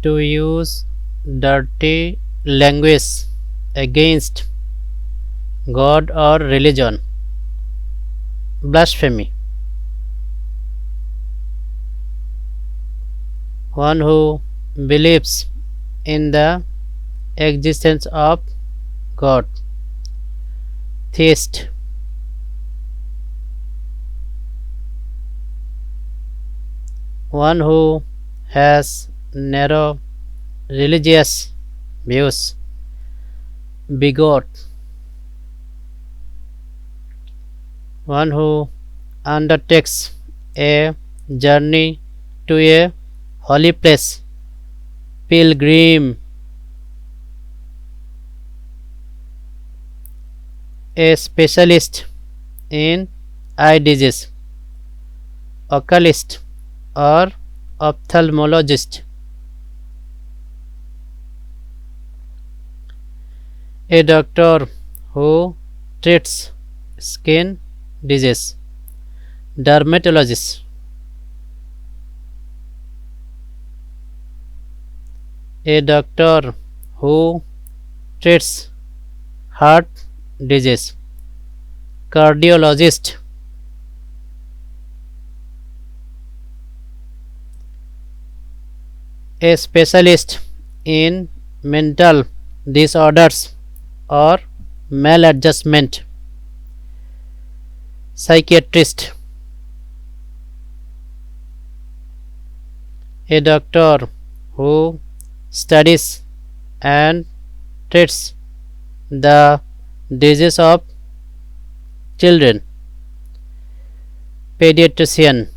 to use dirty language against God or religion. Blasphemy. One who believes in the existence of God. Theist. One who has narrow religious views. Bigot. One who undertakes a journey to a holy place. Pilgrim. A specialist in eye disease. Oculist or ophthalmologist. A doctor who treats skin disease. Dermatologist. A doctor who treats heart disease. Cardiologist. A specialist in mental disorders or maladjustment. Psychiatrist. A doctor who studies and treats the disease of children. Pediatrician.